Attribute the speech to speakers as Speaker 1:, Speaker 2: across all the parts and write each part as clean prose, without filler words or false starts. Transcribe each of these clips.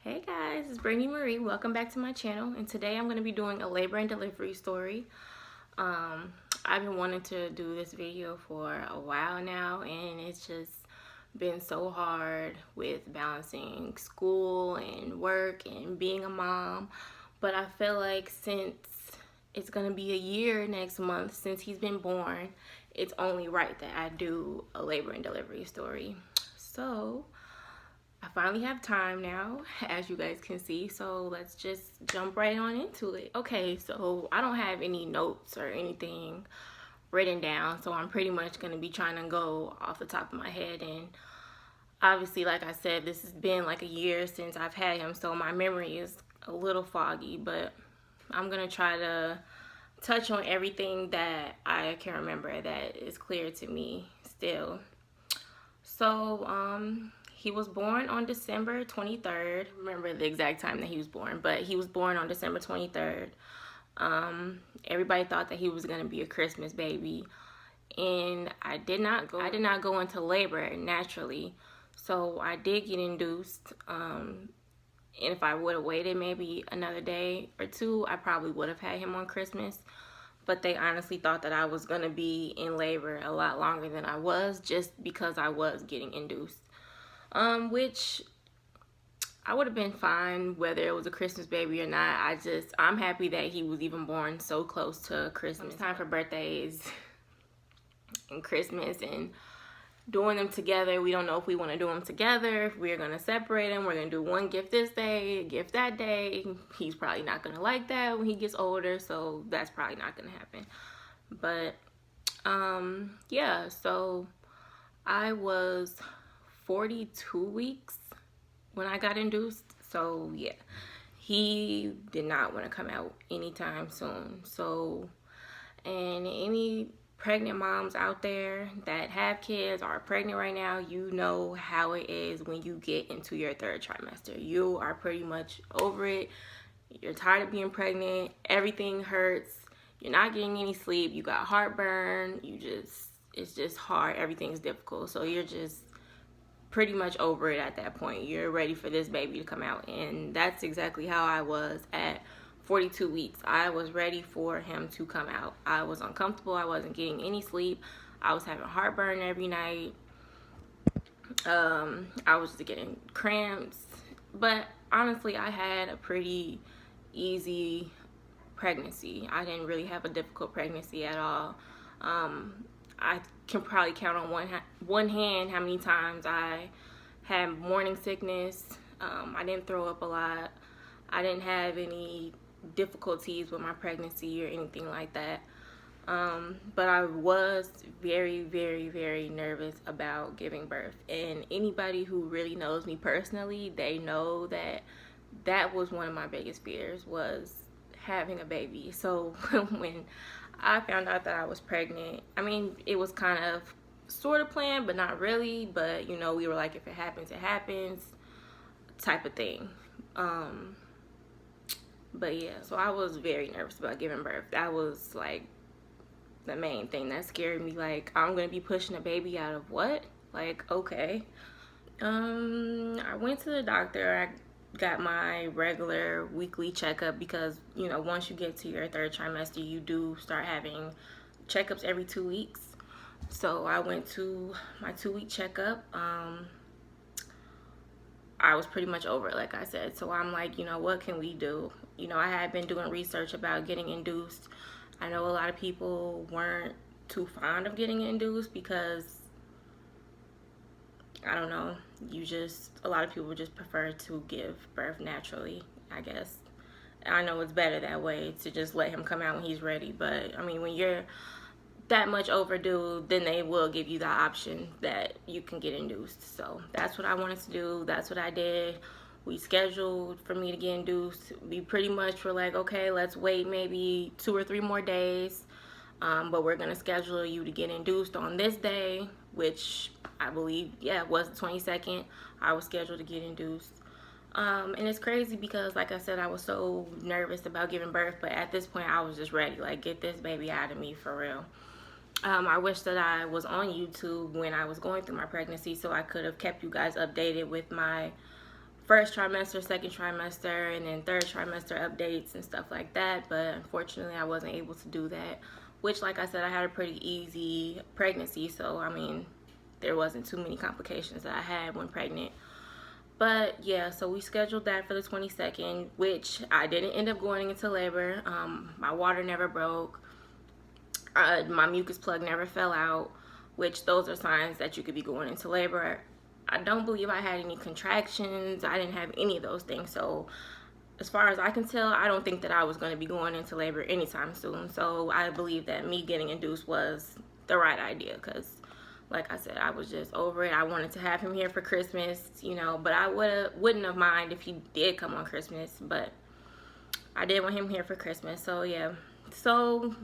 Speaker 1: Hey guys, it's Brittney Welcome back to my channel, and today I'm going to be doing a labor and delivery story. I've been wanting to do this video for a while now, and it's just been so hard with balancing school and work and being a mom. But I feel like since it's going to be a year next month since he's been born, it's only right that I do a labor and delivery story. So I finally have time now, as you guys can see, so let's just jump right on into it. Okay, so I don't have any notes or anything written down, so I'm pretty much going to be trying to go off the top of my head. And obviously, like I said, this has been like a year since I've had him, so my memory is a little foggy, but I'm going to try to touch on everything that I can remember that is clear to me still. So, he was born on December 23rd. I remember the exact time that he was born, but he was born on December 23rd. Everybody thought that he was going to be a Christmas baby, and I did not go into labor naturally. So I did get induced. And if I would have waited maybe another day or two, I probably would have had him on Christmas. But they honestly thought that I was going to be in labor a lot longer than I was, just because I was getting induced. Which I would have been fine whether it was a Christmas baby or not. I'm happy that he was even born so close to Christmas. Time for birthdays and Christmas and doing them together. We don't know if we want to do them together, if we're going to separate them. We're going to do one gift this day, a gift that day. He's probably not going to like that when he gets older, so that's probably not going to happen. But, yeah, so I was 42 weeks when I got induced. So yeah, he did not want to come out anytime soon. So, and any pregnant moms out there that have kids or are pregnant right now, you know how it is when you get into your third trimester. You are pretty much over it. You're tired of being pregnant. Everything hurts. You're not getting any sleep. You got heartburn. It's just hard. Everything's difficult. So you're just pretty much over it at that point. You're ready for this baby to come out, and that's exactly how I was at 42 weeks. I was ready for him to come out. I was uncomfortable. I wasn't getting any sleep. I was having heartburn every night. I was just getting cramps, but honestly, I had a pretty easy pregnancy. I didn't really have a difficult pregnancy at all. I can probably count on one hand how many times I had morning sickness. I didn't throw up a lot. I didn't have any difficulties with my pregnancy or anything like that. But I was very, very, very nervous about giving birth. And anybody who really knows me personally, they know that that was one of my biggest fears, was having a baby. So when I found out that I was pregnant, I mean, it was kind of sort of planned, but not really. But, you know, we were like, if it happens, it happens type of thing. But yeah, so I was very nervous about giving birth. That was like the main thing that scared me. Like, I'm going to be pushing a baby out of what? Like, okay. I went to the doctor. I got my regular weekly checkup because, you know, once you get to your third trimester, you do start having checkups every 2 weeks. So I went to my 2-week checkup. I was pretty much over it, like I said. So I'm like, you know, what can we do? You know, I had been doing research about getting induced. I know a lot of people weren't too fond of getting induced because, I don't know, a lot of people just prefer to give birth naturally, I guess. I know it's better that way, to just let him come out when he's ready. But, I mean, when you're that much overdue, then they will give you the option that you can get induced. So that's what I wanted to do. That's what I did. We scheduled for me to get induced. We pretty much were like, okay, let's wait maybe 2 or 3 more days. But we're going to schedule you to get induced on this day, which I believe, yeah, it was the 22nd. I was scheduled to get induced. And it's crazy because, like I said, I was so nervous about giving birth. But at this point, I was just ready. Like, get this baby out of me for real. I wish that I was on YouTube when I was going through my pregnancy so I could have kept you guys updated with my first trimester, second trimester, and then third trimester updates and stuff like that. But unfortunately, I wasn't able to do that, which, like I said, I had a pretty easy pregnancy. So, I mean, there wasn't too many complications that I had when pregnant. But yeah, so we scheduled that for the 22nd, which I didn't end up going into labor. My water never broke. My mucus plug never fell out, which those are signs that you could be going into labor. I don't believe I had any contractions. I didn't have any of those things. So as far as I can tell, I don't think that I was going to be going into labor anytime soon. So I believe that me getting induced was the right idea, because like I said, I was just over it. I wanted to have him here for Christmas, you know, but I wouldn't have mind if he did come on Christmas, but I did want him here for Christmas. So yeah, so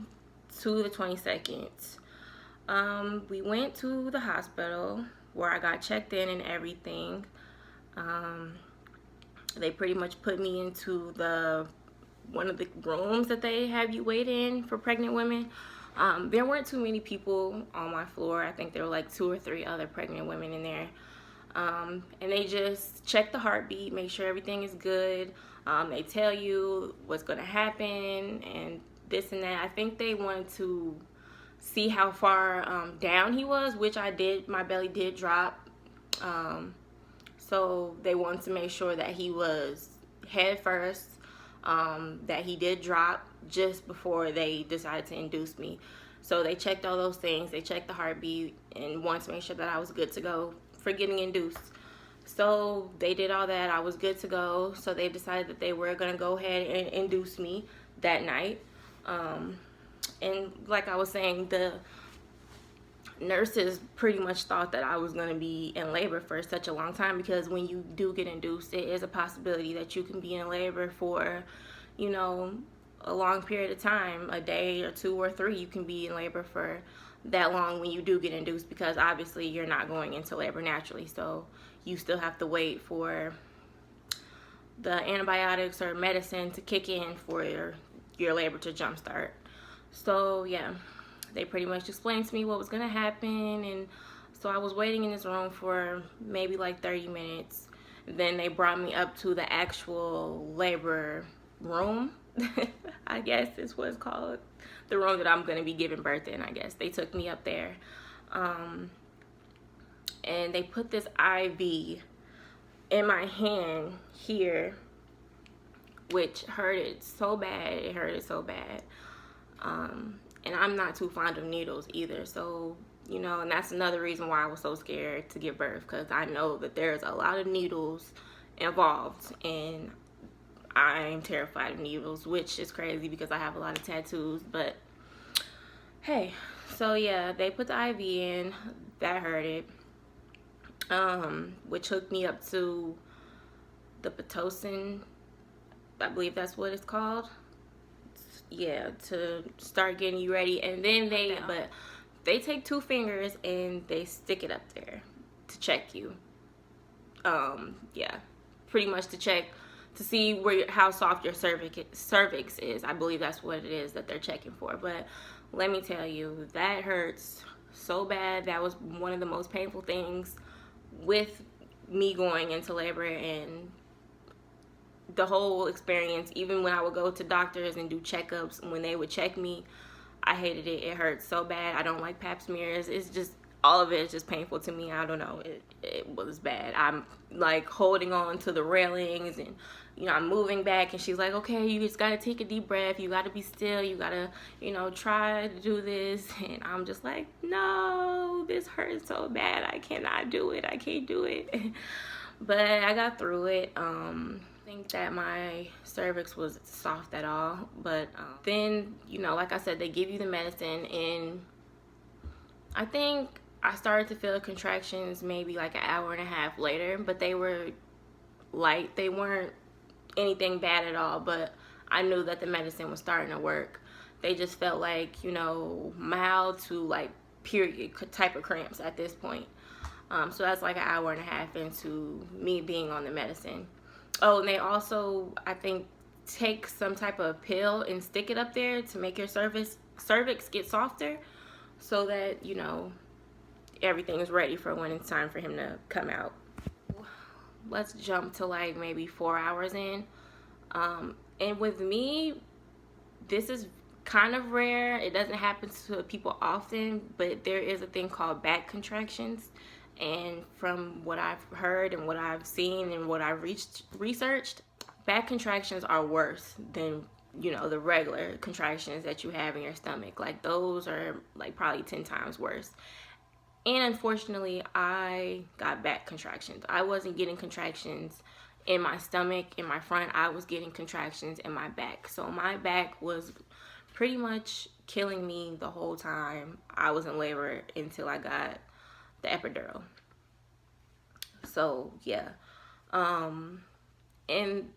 Speaker 1: to the 22nd, we went to the hospital where I got checked in and everything. They pretty much put me into one of the rooms that they have you wait in for pregnant women. There weren't too many people on my floor. I think there were like 2 or 3 other pregnant women in there. And they just check the heartbeat, make sure everything is good. They tell you what's going to happen and this and that. I think they wanted to see how far down he was, which I did. My belly did drop. So they wanted to make sure that he was head first, that he did drop just before they decided to induce me. So they checked all those things. They checked the heartbeat and wanted to make sure that I was good to go for getting induced. So they did all that. I was good to go. So they decided that they were going to go ahead and induce me that night. And like I was saying, the nurses pretty much thought that I was going to be in labor for such a long time, because when you do get induced, it is a possibility that you can be in labor for, you know, a long period of time, a day or 2 or 3. You can be in labor for that long when you do get induced, because obviously you're not going into labor naturally. So you still have to wait for the antibiotics or medicine to kick in for your labor to jumpstart. So yeah, they pretty much explained to me what was going to happen, and so I was waiting in this room for maybe like 30 minutes. Then they brought me up to the actual labor room, I guess is what it's called, the room that I'm going to be giving birth in. I guess they took me up there, and they put this IV in my hand here, which hurted so bad. It hurted so bad. And I'm not too fond of needles either. So, you know, and that's another reason why I was so scared to give birth, because I know that there's a lot of needles involved, and I'm terrified of needles, which is crazy because I have a lot of tattoos. But hey, so yeah, they put the IV in. That hurted, which hooked me up to the Pitocin, I believe that's what it's called. Yeah, to start getting you ready. And then they take 2 fingers and they stick it up there to check you. Yeah, pretty much to check to see how soft your cervix is. I believe that's what it is that they're checking for. But let me tell you, that hurts so bad. That was one of the most painful things with me going into labor, and the whole experience. Even when I would go to doctors and do checkups, when they would check me, I hated it. It hurt so bad. I don't like pap smears. It's just, all of it is just painful to me. I don't know. It was bad. I'm like holding on to the railings, and you know, I'm moving back, and she's like, okay, you just gotta take a deep breath. You gotta be still. You gotta, you know, try to do this. And I'm just like, no, this hurts so bad. I cannot do it. I can't do it. But I got through it. Think that my cervix was soft at all, but then, you know, like I said, they give you the medicine, and I think I started to feel contractions maybe like an hour and a half later, but they were light. They weren't anything bad at all, but I knew that the medicine was starting to work. They just felt like, you know, mild to like period type of cramps at this point. So that's like an hour and a half into me being on the medicine. Oh, and they also, I think, take some type of pill and stick it up there to make your cervix get softer, so that, you know, everything is ready for when it's time for him to come out. let's jump to like maybe 4 hours in. And with me, this is kind of rare. It doesn't happen to people often, but there is a thing called back contractions. And from what I've heard and what I've seen and what I've researched, back contractions are worse than, you know, the regular contractions that you have in your stomach. Like those are like probably 10 times worse. And unfortunately, I got back contractions. I wasn't getting contractions in my stomach, in my front. I was getting contractions in my back. So my back was pretty much killing me the whole time I was in labor until I got the epidural. So yeah. And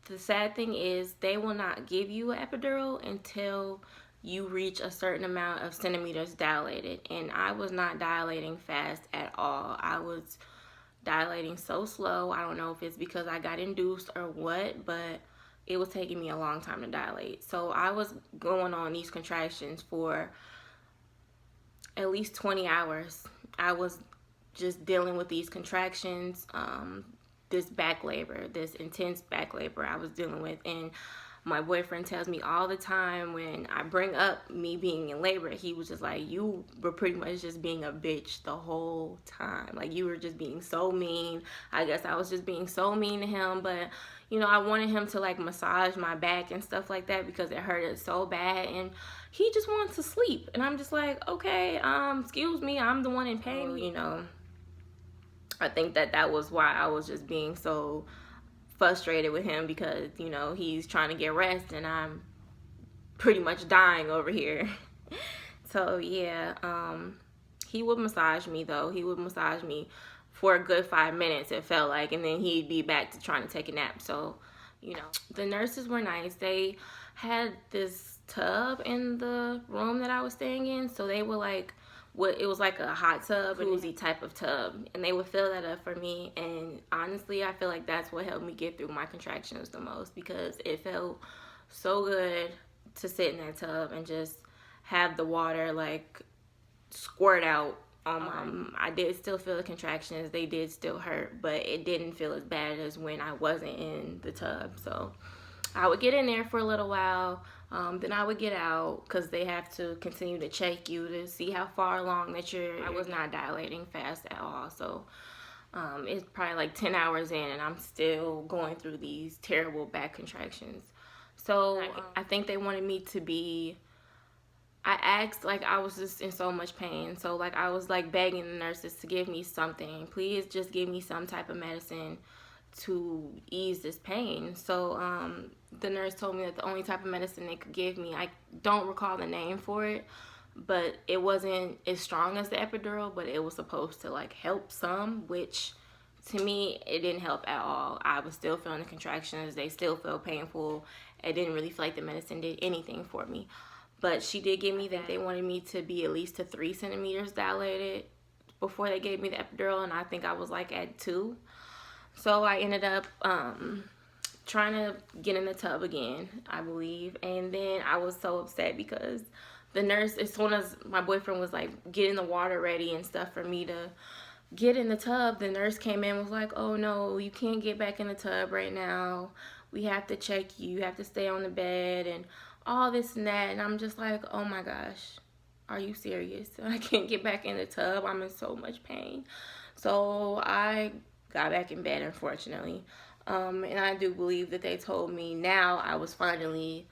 Speaker 1: the sad thing is they will not give you an epidural until you reach a certain amount of centimeters dilated. And I was not dilating fast at all. I was dilating so slow. I don't know if it's because I got induced or what, but it was taking me a long time to dilate. So I was going on these contractions for at least 20 hours. I was just dealing with these contractions, this back labor, this intense back labor I was dealing with. And my boyfriend tells me all the time when I bring up me being in labor, he was just like, you were pretty much just being a bitch the whole time. Like, you were just being so mean. I guess I was just being so mean to him, but you know, I wanted him to like massage my back and stuff like that because it hurted so bad, and he just wanted to sleep. And I'm just like, okay, excuse me, I'm the one in pain. You know, I think that was why I was just being so frustrated with him, because you know he's trying to get rest and I'm pretty much dying over here. So yeah, he would massage me though. He would massage me for a good 5 minutes, it felt like, and then he'd be back to trying to take a nap. So you know, the nurses were nice. They had this tub in the room that I was staying in, so they were like, it was like a hot tub, jacuzzi type of tub, and they would fill that up for me. And honestly, I feel like that's what helped me get through my contractions the most, because it felt so good to sit in that tub and just have the water like squirt out on my, I did still feel the contractions. They did still hurt, but it didn't feel as bad as when I wasn't in the tub. So I would get in there for a little while. Then I would get out, because they have to continue to check you to see how far along that I was not dilating fast at all. So it's probably like 10 hours in and I'm still going through these terrible back contractions. So I think they wanted me to be, I asked, like, I was just in so much pain. So like I was like begging the nurses to give me something. Please just give me some type of medicine to ease this pain. So the nurse told me that the only type of medicine they could give me, I don't recall the name for it, but it wasn't as strong as the epidural, but it was supposed to like help some, which to me it didn't help at all. I was still feeling the contractions. They still felt painful. It didn't really feel like the medicine did anything for me. But she did give me that. They wanted me to be at least to 3 centimeters dilated before they gave me the epidural, and I think I was like at 2. So I ended up trying to get in the tub again, I believe. And then I was so upset because the nurse, as soon as my boyfriend was like getting the water ready and stuff for me to get in the tub, the nurse came in and was like, oh no, you can't get back in the tub right now. We have to check you. You have to stay on the bed and all this and that. And I'm just like, oh my gosh, are you serious? I can't get back in the tub. I'm in so much pain. So I got back in bed, unfortunately. And I do believe that they told me now I was finally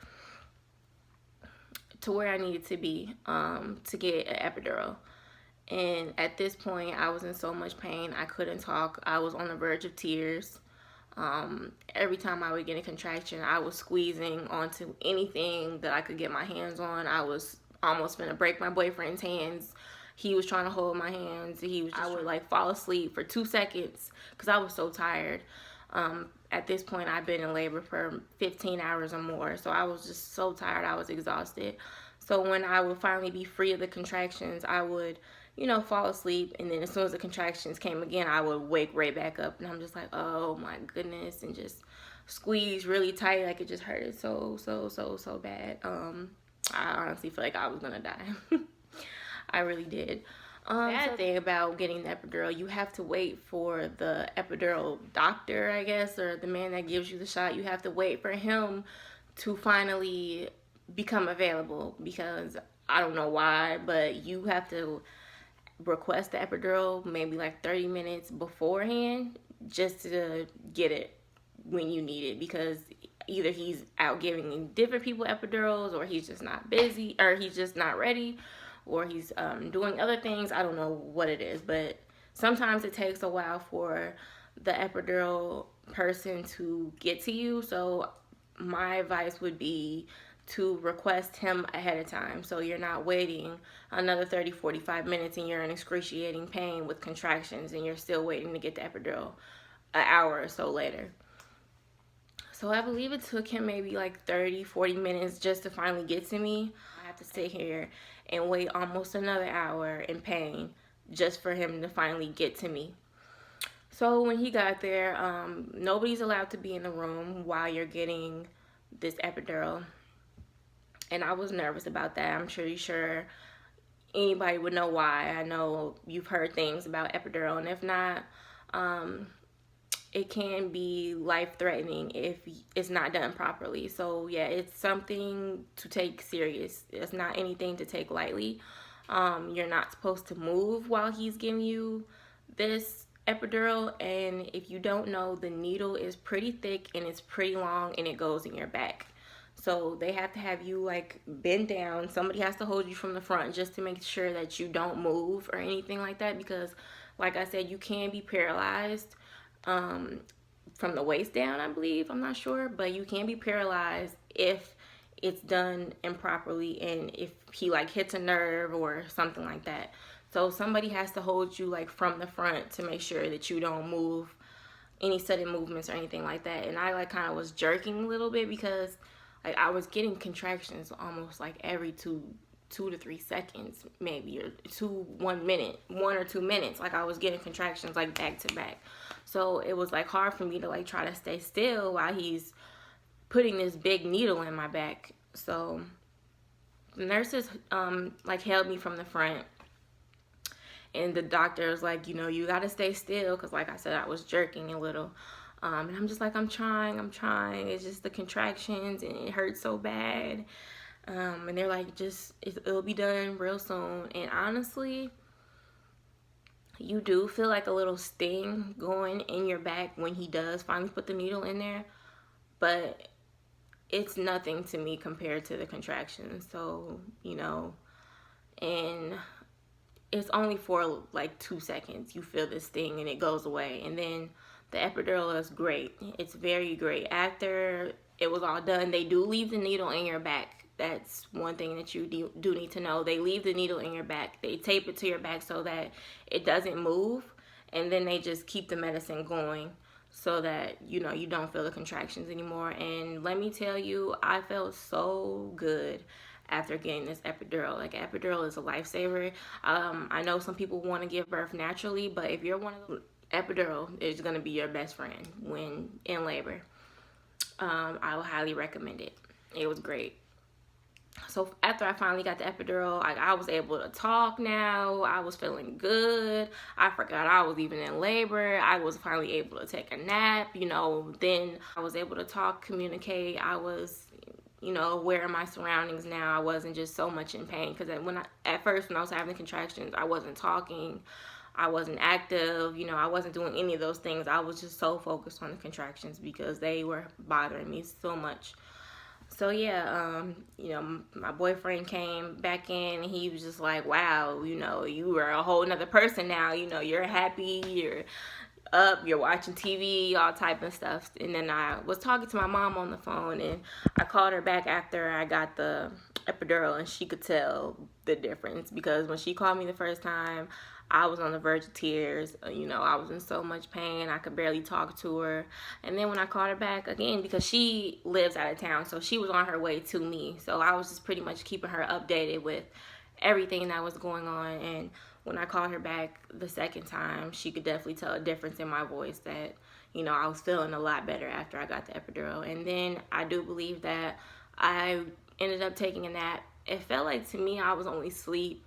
Speaker 1: to where I needed to be to get an epidural. And at this point, I was in so much pain. I couldn't talk. I was on the verge of tears. Every time I would get a contraction, I was squeezing onto anything that I could get my hands on. I was almost gonna break my boyfriend's hands. He was trying to hold my hands. I would like fall asleep for 2 seconds because I was so tired. At this point, I've been in labor for 15 hours or more. So I was just so tired. I was exhausted. So when I would finally be free of the contractions, I would, you know, fall asleep. And then as soon as the contractions came again, I would wake right back up. And I'm just like, oh my goodness. And just squeeze really tight. Like it just hurted so bad. I honestly feel like I was going to die. I really did. Bad thing about getting the epidural, you have to wait for the epidural doctor, I guess, or the man that gives you the shot. You have to wait for him to finally become available, because I don't know why, but you have to request the epidural maybe like 30 minutes beforehand just to get it when you need it, because either he's out giving different people epidurals, or he's just not busy, or he's just not ready, or he's doing other things. I don't know what it is, but sometimes it takes a while for the epidural person to get to you. So my advice would be to request him ahead of time, so you're not waiting another 30-45 minutes and you're in excruciating pain with contractions and you're still waiting to get the epidural an hour or so later. So I believe it took him maybe like 30-40 minutes just to finally get to me. I have to sit here and wait almost another hour in pain just for him to finally get to me. So when he got there, nobody's allowed to be in the room while you're getting this epidural. And I was nervous about that. I'm pretty sure anybody would know why. I know you've heard things about epidural, and if not, it can be life-threatening if it's not done properly. So yeah, it's something to take serious. It's not anything to take lightly. You're not supposed to move while he's giving you this epidural, and if you don't know, the needle is pretty thick and it's pretty long and it goes in your back. So they have to have you like bend down. Somebody has to hold you from the front just to make sure that you don't move or anything like that, because like I said, you can be paralyzed from the waist down, I believe. I'm not sure, but you can be paralyzed if it's done improperly and if he like hits a nerve or something like that. So somebody has to hold you like from the front to make sure that you don't move any sudden movements or anything like that. And I like kind of was jerking a little bit because like I was getting contractions almost like every two to 3 seconds, maybe, or 1 minute, 1 or 2 minutes. Like I was getting contractions like back to back. So it was like hard for me to like try to stay still while he's putting this big needle in my back. So the nurses like held me from the front, and the doctor was like, you know, you gotta stay still, because like I said, I was jerking a little. And I'm just like, I'm trying. It's just the contractions and it hurts so bad. And they're like, it'll be done real soon. And honestly, you do feel like a little sting going in your back when he does finally put the needle in there. But it's nothing to me compared to the contractions. So, you know, and it's only for like 2 seconds. You feel this sting and it goes away. And then the epidural is great. It's very great. After it was all done, they do leave the needle in your back. That's one thing that you do need to know. They leave the needle in your back. They tape it to your back so that it doesn't move. And then they just keep the medicine going so that, you know, you don't feel the contractions anymore. And let me tell you, I felt so good after getting this epidural. Like, epidural is a lifesaver. I know some people want to give birth naturally, but if you're one of them, epidural is going to be your best friend when in labor. I will highly recommend it. It was great. So after I finally got the epidural, I was able to talk now. I was feeling good. I forgot I was even in labor. I was finally able to take a nap, you know. Then I was able to talk, communicate. I was, you know, aware of my surroundings now. I wasn't just so much in pain, because at first when I was having contractions, I wasn't talking. I wasn't active, you know, I wasn't doing any of those things. I was just so focused on the contractions because they were bothering me so much. So yeah, you know, my boyfriend came back in and he was just like, wow, you know, you are a whole nother person now. You know, you're happy, you're up, you're watching TV, all type of stuff. And then I was talking to my mom on the phone, and I called her back after I got the epidural, and she could tell the difference, because when she called me the first time, I was on the verge of tears. You know, I was in so much pain. I could barely talk to her. And then when I called her back again, because she lives out of town, so she was on her way to me. So I was just pretty much keeping her updated with everything that was going on. And when I called her back the second time, she could definitely tell a difference in my voice, that, you know, I was feeling a lot better after I got the epidural. And then I do believe that I ended up taking a nap. It felt like to me I was only asleep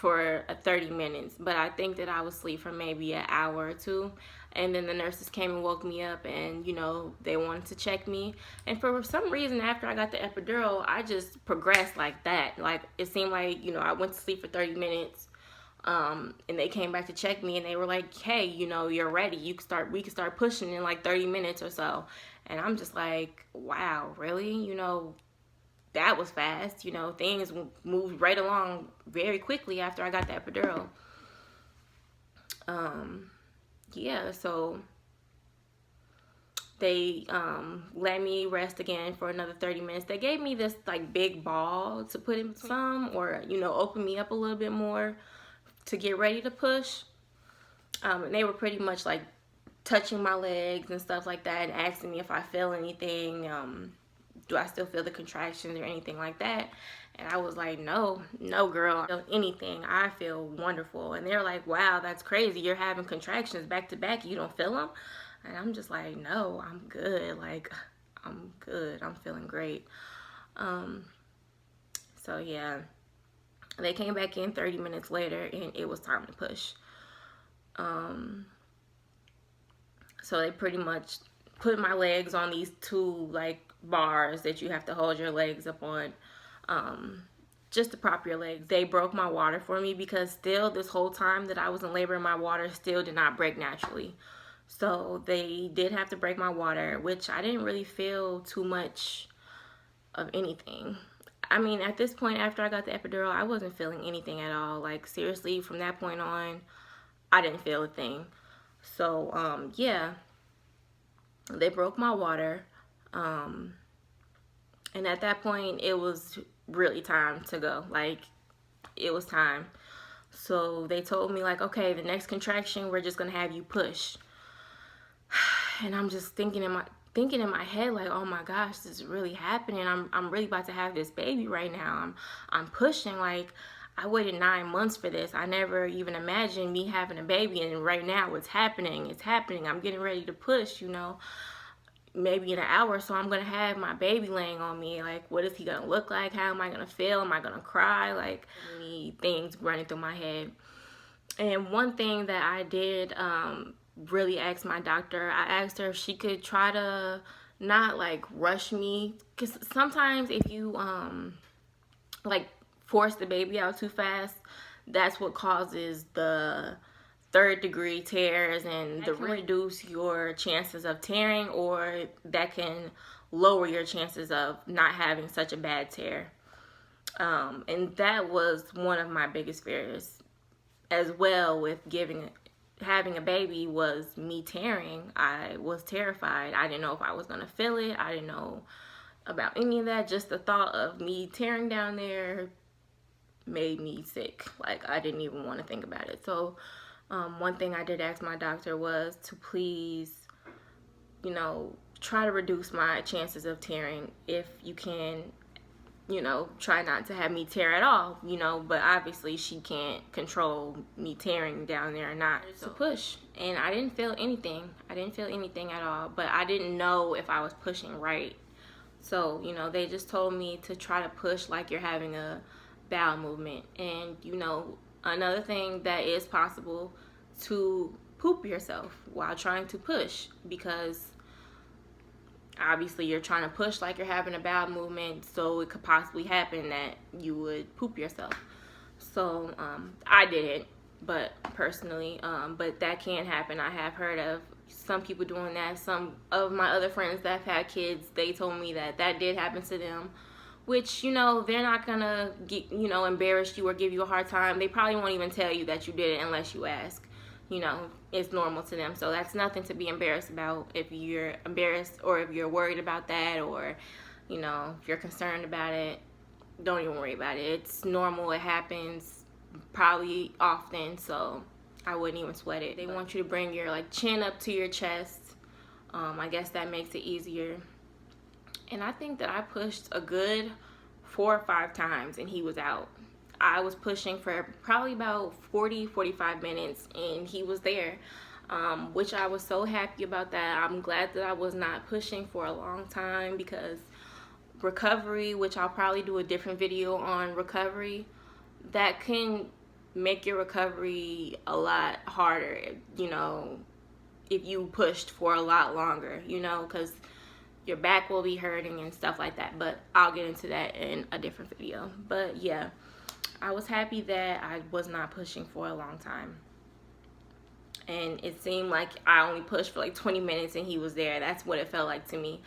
Speaker 1: for 30 minutes, but I think that I was asleep for maybe an hour or two. And then the nurses came and woke me up, and, you know, they wanted to check me. And for some reason, after I got the epidural, I just progressed like that. Like, it seemed like, you know, I went to sleep for 30 minutes. And they came back to check me, and they were like, hey, you know, you're ready. We can start pushing in like 30 minutes or so. And I'm just like, wow, really? You know, that was fast. You know, things moved right along very quickly after I got the epidural. Yeah, so they let me rest again for another 30 minutes. They gave me this like big ball to put in some, or, you know, open me up a little bit more to get ready to push. And they were pretty much like touching my legs and stuff like that, and asking me if I feel anything. Do I still feel the contractions or anything like that? And I was like, no, girl, I don't feel anything. I feel wonderful. And they're like, wow, that's crazy. You're having contractions back to back. You don't feel them? And I'm just like, no, I'm good. Like, I'm good. I'm feeling great. So yeah, they came back in 30 minutes later, and it was time to push. So they pretty much put my legs on these two like bars that you have to hold your legs up on, just to prop your legs. They broke my water for me, because still this whole time that I was in labor, my water still did not break naturally. So they did have to break my water, which I didn't really feel too much of anything. I mean, at this point, after I got the epidural, I wasn't feeling anything at all. Like, seriously, from that point on, I didn't feel a thing. So, yeah, they broke my water. And at that point, it was really time to go. Like, it was time. So they told me, like, okay, the next contraction, we're just going to have you push. And I'm just thinking in my head, like, oh my gosh, this is really happening. I'm really about to have this baby right now. I'm pushing. Like, I waited 9 months for this. I never even imagined me having a baby, and right now it's happening. It's happening. I'm getting ready to push, you know. Maybe in an hour or so, I'm going to have my baby laying on me. Like, what is he going to look like? How am I going to feel? Am I going to cry? Like, many things running through my head. And one thing that I did really ask my doctor, I asked her if she could try to not, like, rush me. Because sometimes if you, like, force the baby out too fast, that's what causes the third-degree tears, and that can reduce your chances of tearing, or that can lower your chances of not having such a bad tear. And that was one of my biggest fears as well with having a baby, was me tearing. I was terrified. I didn't know if I was going to feel it. I didn't know about any of that. Just the thought of me tearing down there made me sick. Like, I didn't even want to think about it. So one thing I did ask my doctor was to please, you know, try to reduce my chances of tearing. If you can, you know, try not to have me tear at all, you know, but obviously she can't control me tearing down there or not. So push. And I didn't feel anything. I didn't feel anything at all, but I didn't know if I was pushing right. So, you know, they just told me to try to push like you're having a bowel movement. And, you know, another thing that is possible, to poop yourself while trying to push, because obviously you're trying to push like you're having a bowel movement, so it could possibly happen that you would poop yourself. So I didn't, but personally, but that can happen. I have heard of some people doing that. Some of my other friends that have had kids, they told me that that did happen to them, which, you know, they're not gonna get, you know, embarrass you or give you a hard time. They probably won't even tell you that you did it unless you ask. You know, it's normal to them. So that's nothing to be embarrassed about. If you're embarrassed, or if you're worried about that, or, you know, if you're concerned about it, don't even worry about it. It's normal. It happens probably often, so I wouldn't even sweat it. They want you to bring your, like, chin up to your chest. I guess that makes it easier. And I think that I pushed a good 4 or 5 times, and he was out. I was pushing for probably about 40-45 minutes, and he was there, which I was so happy about that. I'm glad that I was not pushing for a long time, because recovery, which I'll probably do a different video on recovery, that can make your recovery a lot harder, you know, if you pushed for a lot longer, you know, because your back will be hurting and stuff like that. But I'll get into that in a different video. But yeah, I was happy that I was not pushing for a long time. And it seemed like I only pushed for like 20 minutes and he was there. That's what it felt like to me.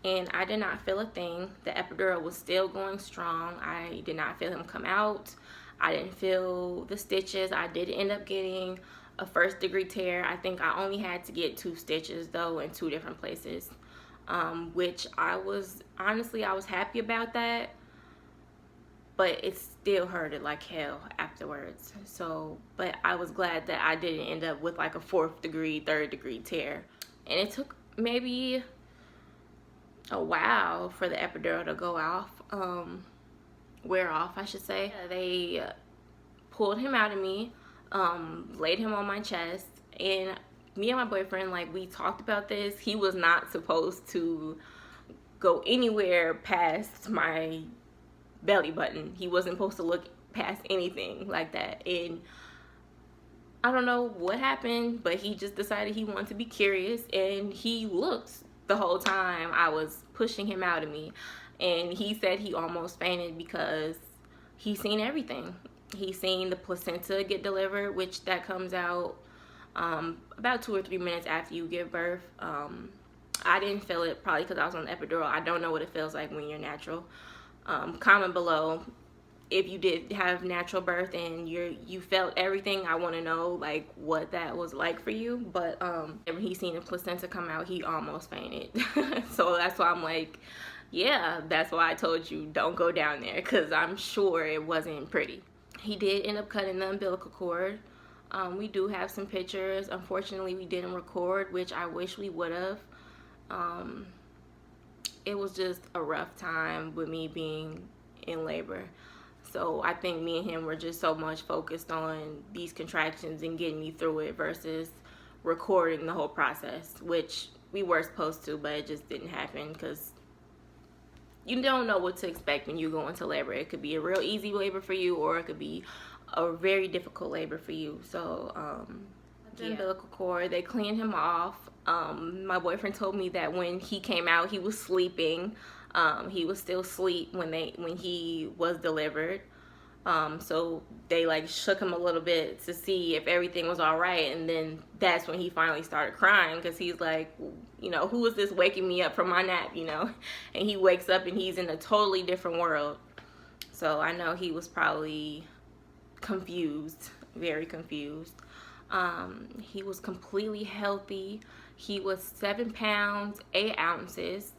Speaker 1: And I did not feel a thing. The epidural was still going strong. I did not feel him come out. I didn't feel the stitches. I did end up getting a 1st-degree tear. I think I only had to get 2 stitches though in 2 different places, which I was happy about that, but it still hurted like hell afterwards. So, but I was glad that I didn't end up with like a 4th-degree, 3rd-degree tear. And it took maybe a while for the epidural to go off, wear off, I should say. They pulled him out of me, laid him on my chest, and me and my boyfriend, like, we talked about this. He was not supposed to go anywhere past my belly button. He wasn't supposed to look past anything like that. And I don't know what happened, but he just decided he wanted to be curious, and he looked the whole time I was pushing him out of me. And he said he almost fainted because he's seen everything. He's seen the placenta get delivered, which that comes out about 2 or 3 minutes after you give birth. I didn't feel it, probably because I was on the epidural. I don't know what it feels like when you're natural. Comment below if you did have natural birth and you felt everything. I want to know like what that was like for you. But when he seen the placenta come out, he almost fainted. So that's why I'm like, yeah, that's why I told you don't go down there, because I'm sure it wasn't pretty. He did end up cutting the umbilical cord. We do have some pictures. Unfortunately, we didn't record, which I wish we would have. It was just a rough time with me being in labor. So I think me and him were just so much focused on these contractions and getting me through it versus recording the whole process, which we were supposed to, but it just didn't happen because you don't know what to expect when you go into labor. It could be a real easy labor for you, or it could be a very difficult labor for you. So the umbilical cord, they cleaned him off. My boyfriend told me that when he came out, he was sleeping. He was still asleep when he was delivered. So they like shook him a little bit to see if everything was all right, and then that's when he finally started crying, because he's like, you know, who is this waking me up from my nap, you know? And he wakes up and he's in a totally different world. So I know he was probably confused, very confused. He was completely healthy. He was 7 pounds 8 ounces.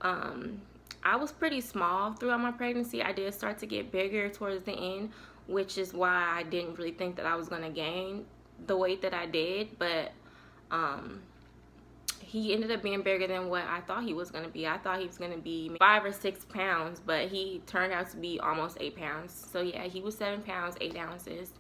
Speaker 1: I was pretty small throughout my pregnancy. I did start to get bigger towards the end, which is why I didn't really think that I was going to gain the weight that I did. But he ended up being bigger than what I thought he was going to be. I thought he was going to be 5 or 6 pounds, but he turned out to be almost 8 pounds. So yeah, he was 7 pounds 8 ounces.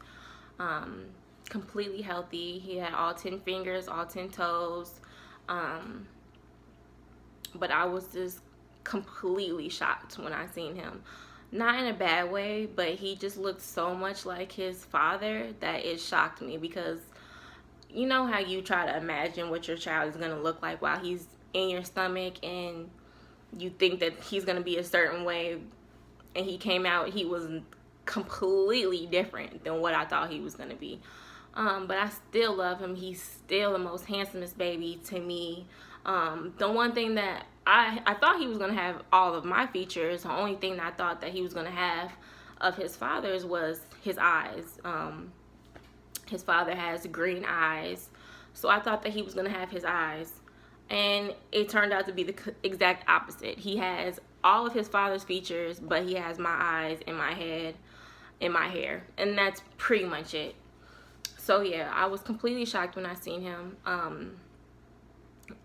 Speaker 1: Completely healthy. He had all 10 fingers, all 10 toes. But I was just completely shocked when I seen him. Not in a bad way, but he just looked so much like his father that it shocked me, because you know how you try to imagine what your child is going to look like while he's in your stomach, and you think that he's going to be a certain way, and he came out, he was completely different than what I thought he was going to be. But I still love him. He's still the most handsomest baby to me. The one thing that I thought he was going to have all of my features. The only thing that I thought that he was going to have of his father's was his eyes. His father has green eyes, so I thought that he was going to have his eyes. And it turned out to be the exact opposite. He has all of his father's features, but he has my eyes and my head and my hair. And that's pretty much it. So yeah, I was completely shocked when I seen him.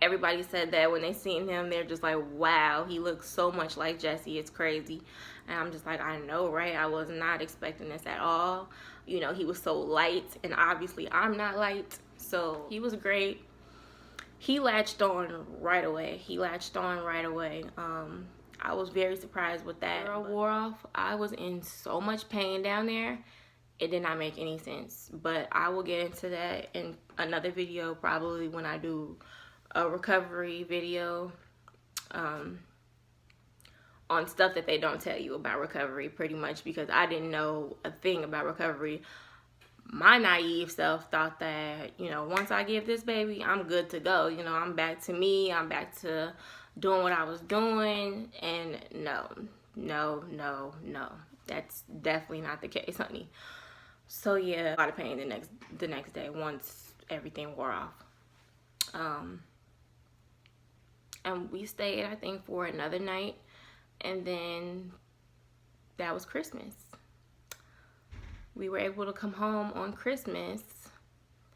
Speaker 1: Everybody said that when they seen him, they're just like, wow, he looks so much like Jesse. It's crazy. And I'm just like, I know, right? I was not expecting this at all. You know, he was so light, and obviously I'm not light. So he was great. He latched on right away. I was very surprised with that. Girl wore off. I was in so much pain down there. It did not make any sense. But I will get into that in another video, probably when I do a recovery video on stuff that they don't tell you about recovery, pretty much, because I didn't know a thing about recovery. My naive self thought that, you know, once I give this baby, I'm good to go. You know, I'm back to me. I'm back to doing what I was doing. And no. That's definitely not the case, honey. So yeah, a lot of pain the next day once everything wore off. And we stayed, I think, for another night. And then that was Christmas. We were able to come home on Christmas,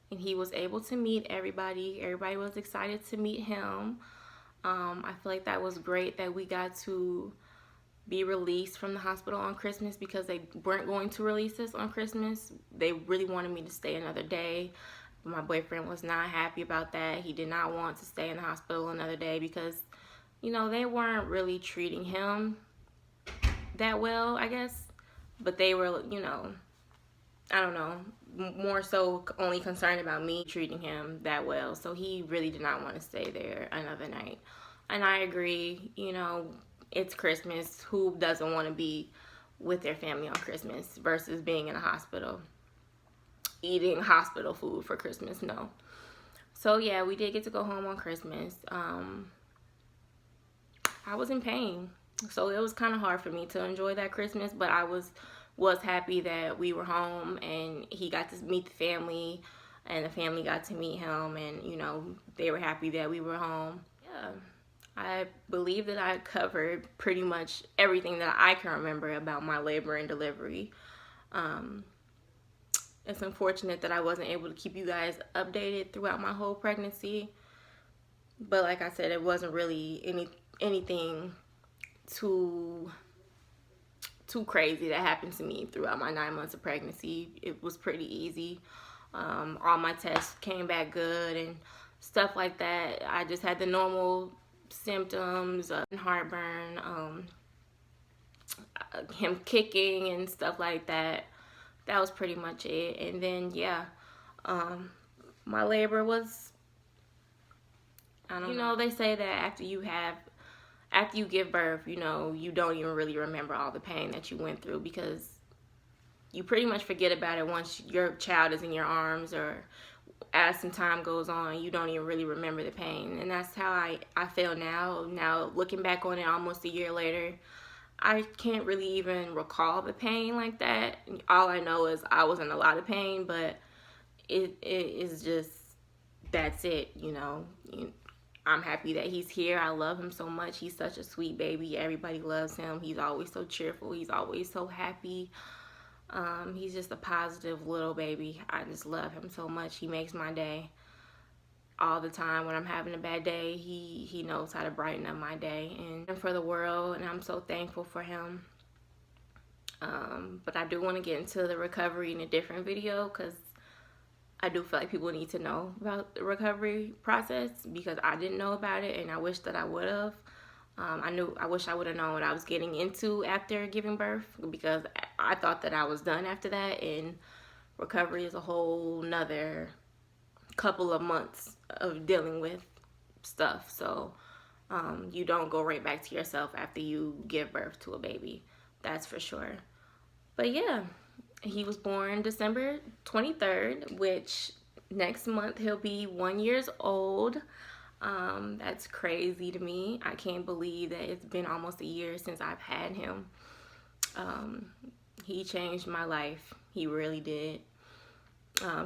Speaker 1: and he was able to meet everybody. Everybody was excited to meet him. I feel like that was great that we got to be released from the hospital on Christmas, because they weren't going to release us on Christmas. They really wanted me to stay another day. My boyfriend was not happy about that. He did not want to stay in the hospital another day because, you know, they weren't really treating him that well, I guess. But they were, you know, I don't know, more so only concerned about me treating him that well. So he really did not want to stay there another night. And I agree, you know, it's Christmas. Who doesn't want to be with their family on Christmas versus being in a hospital, eating hospital food for Christmas? No. So yeah, we did get to go home on Christmas. I was in pain, so it was kind of hard for me to enjoy that Christmas, but I was happy that we were home and he got to meet the family and the family got to meet him, and, you know, they were happy that we were home. Yeah, I believe that I covered pretty much everything that I can remember about my labor and delivery. It's unfortunate that I wasn't able to keep you guys updated throughout my whole pregnancy, but like I said, it wasn't really anything too crazy that happened to me throughout my 9 months of pregnancy. It was pretty easy. All my tests came back good and stuff like that. I just had the normal symptoms, heartburn, him kicking and stuff like that. That was pretty much it. And then yeah, my labor was, I don't know, they say that after you give birth, you know, you don't even really remember all the pain that you went through, because you pretty much forget about it once your child is in your arms, or as some time goes on, you don't even really remember the pain. And that's how I feel now. Now, looking back on it almost a year later, I can't really even recall the pain like that. All I know is I was in a lot of pain, but it is just, that's it, you know. I'm happy that he's here. I love him so much. He's such a sweet baby. Everybody loves him. He's always so cheerful. He's always so happy. He's just a positive little baby. I just love him so much. He makes my day all the time. When I'm having a bad day, he knows how to brighten up my day and for the world, and I'm so thankful for him. But I do want to get into the recovery in a different video, because I do feel like people need to know about the recovery process, because I didn't know about it, and I wish that I would have. I wish I would have known what I was getting into after giving birth, because I thought that I was done after that, and recovery is a whole nother couple of months of dealing with stuff. So you don't go right back to yourself after you give birth to a baby, that's for sure. But yeah, he was born December 23rd, which next month he'll be 1 year old. That's crazy to me. I can't believe that it's been almost a year since I've had him. He changed my life. He really did.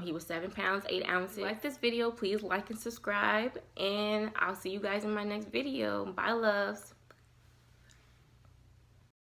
Speaker 1: He was 7 pounds 8 ounces. If you like this video, please like and subscribe, and I'll see you guys in my next video. Bye, loves.